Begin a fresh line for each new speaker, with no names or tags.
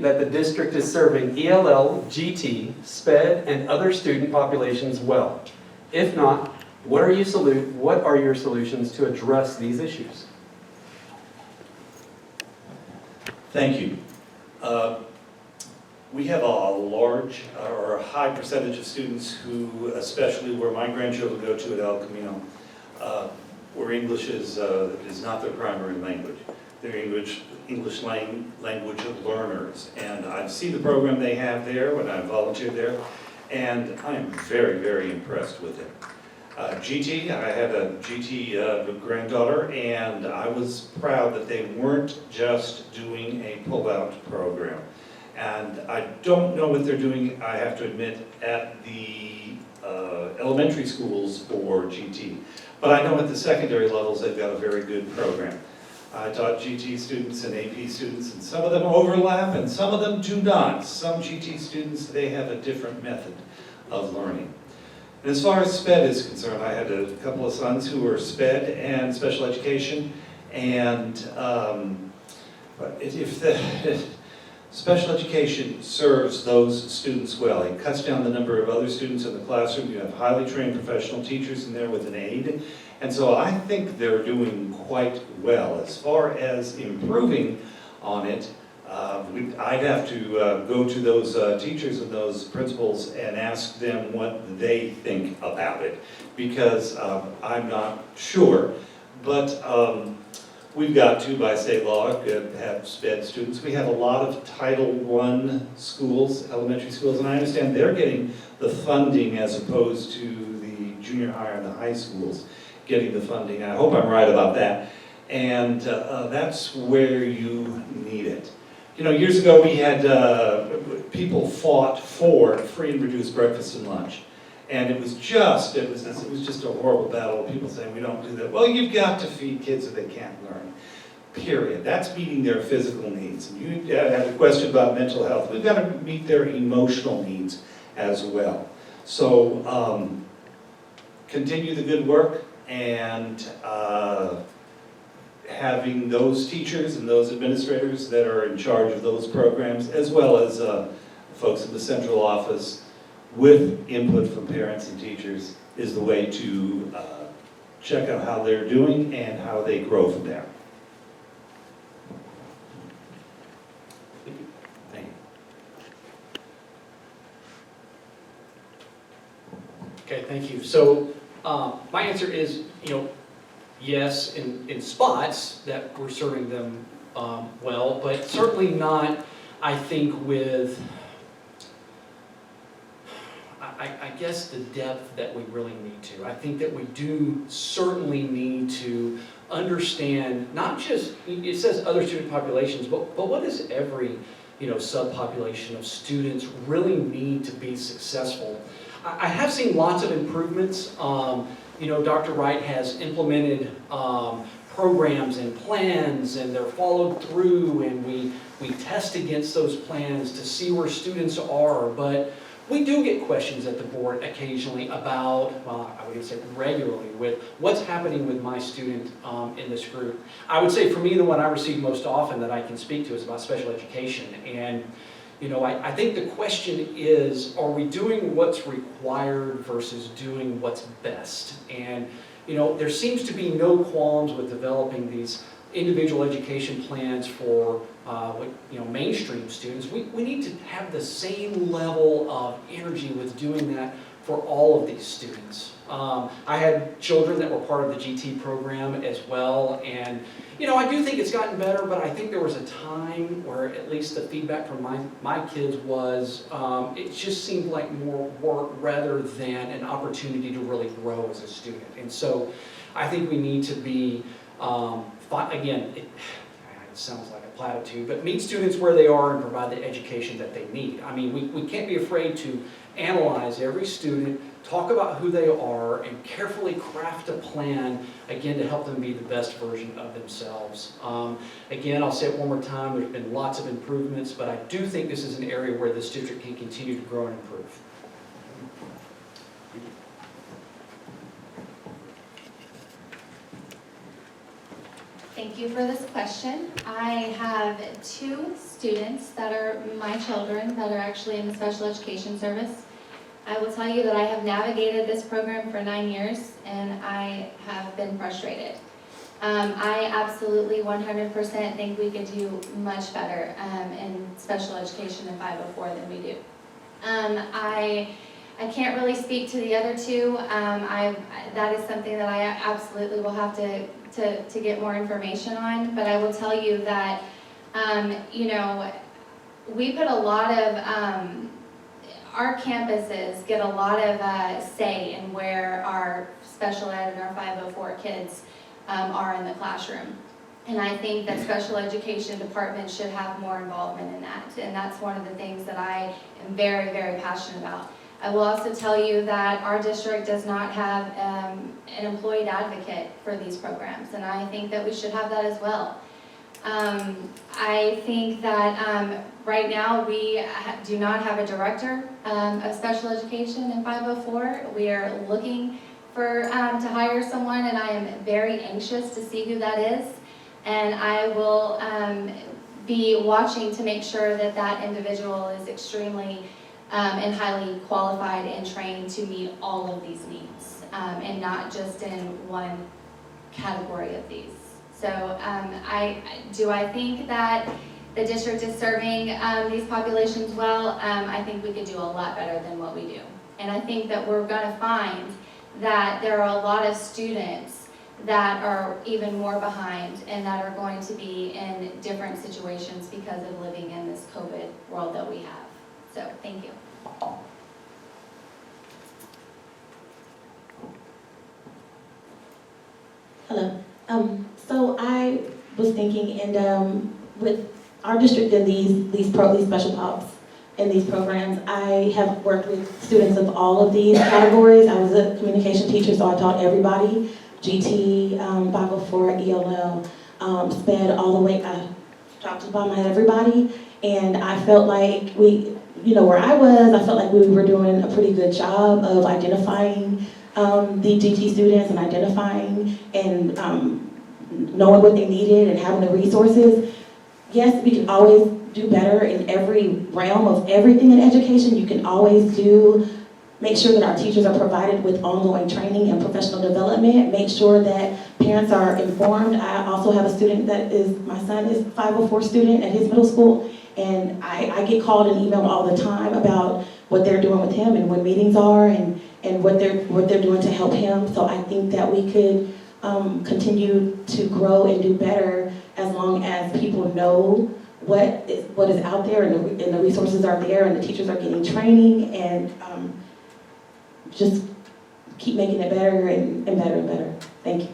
that the district is serving ELL, GT, SPED, and other student populations well? If not, what are your solutions to address these issues?
Thank you. We have a large or a high percentage of students who, especially where my grandchildren go to at El Camino, where English is not their primary language. They're English language learners. And I've seen the program they have there when I volunteered there, and I am very, very impressed with it. GT, I had a GT granddaughter, and I was proud that they weren't just doing a pull-out program. And I don't know what they're doing, I have to admit, at the elementary schools for GT. But I know at the secondary levels they've got a very good program. I taught GT students and AP students, and some of them overlap and some of them do not. Some GT students, they have a different method of learning. And as far as SPED is concerned, I had a couple of sons who were SPED and special education, and if the special education serves those students well, it cuts down the number of other students in the classroom. You have highly trained professional teachers in there with an aide, and so I think they're doing quite well. As far as improving on it, I'd have to go to those teachers and those principals and ask them what they think about it, because I'm not sure. But we've got to, by state law, have SPED students. We have a lot of Title I schools, elementary schools, and I understand they're getting the funding as opposed to the junior high and the high schools getting the funding. I hope I'm right about that. And that's where you need it. You know, years ago we had, people fought for free and reduced breakfast and lunch. And it was just a horrible battle. People saying, we don't do that. Well, you've got to feed kids so they can't learn, period. That's meeting their physical needs. And you had a question about mental health. We've got to meet their emotional needs as well. So continue the good work, and having those teachers and those administrators that are in charge of those programs, as well as folks in the central office with input from parents and teachers, is the way to check out how they're doing and how they grow from there. Thank you.
Okay, thank you. So my answer is, yes, in spots that we're serving them well, but certainly not, I think, with, I guess, the depth that we really need to. I think that we do certainly need to understand, not just, it says other student populations, but what does every, subpopulation of students really need to be successful? I have seen lots of improvements. Dr. Wright has implemented programs and plans, and they're followed through, and we test against those plans to see where students are. But we do get questions at the board occasionally about, well, I would even say regularly, with what's happening with my student in this group. I would say for me, the one I receive most often that I can speak to is about special education. And I think the question is, are we doing what's required versus doing what's best? And, there seems to be no qualms with developing these individual education plans for, mainstream students. We need to have the same level of energy with doing that for all of these students. I had children that were part of the GT program as well, and I do think it's gotten better, but I think there was a time where at least the feedback from my kids was it just seemed like more work rather than an opportunity to really grow as a student. And so I think we need to be, again, it sounds like a platitude, but meet students where they are and provide the education that they need. I mean, we can't be afraid to analyze every student, talk about who they are, and carefully craft a plan, again, to help them be the best version of themselves. Again, I'll say it one more time, there's been lots of improvements, but I do think this is an area where this district can continue to grow and improve.
Thank you for this question. I have 2 students that are my children that are actually in the special education service. I will tell you that I have navigated this program for 9 years and I have been frustrated. I absolutely 100% think we could do much better in special education in 504 than we do. I can't really speak to the other 2. That is something that I absolutely will have to get more information on, but I will tell you that, you know, we put a lot of, our campuses get a lot of say in where our special ed and our 504 kids are in the classroom. And I think that special education departments should have more involvement in that, and that's one of the things that I am very, very passionate about. I will also tell you that our district does not have an employed advocate for these programs, and I think that we should have that as well. I think that right now we do not have a director of special education in 504. We are looking for to hire someone, and I am very anxious to see who that is. And I will be watching to make sure that that individual is extremely and highly qualified and trained to meet all of these needs, and not just in one category of these. So I think that the district is serving these populations well. I think we could do a lot better than what we do. And I think that we're going to find that there are a lot of students that are even more behind and that are going to be in different situations because of living in this COVID world that we have. So, thank you.
Hello. So I was thinking, and with our district and these special ops and these programs, I have worked with students of all of these categories. I was a communication teacher, so I taught everybody, GT, 504, ELL, SPED, all the way, I dropped to the bottom of everybody, and I felt like where I was, I felt like we were doing a pretty good job of identifying the GT students and identifying and knowing what they needed and having the resources. Yes, we can always do better in every realm of everything in education. You can always make sure that our teachers are provided with ongoing training and professional development, make sure that parents are informed. I also have a student my son is a 504 student at his middle school, and I get called and emailed all the time about what they're doing with him and when meetings are and what they're doing to help him. So I think that we could continue to grow and do better as long as people know what is out there and the resources are there and the teachers are getting training, and just keep making it better and better and better. Thank you.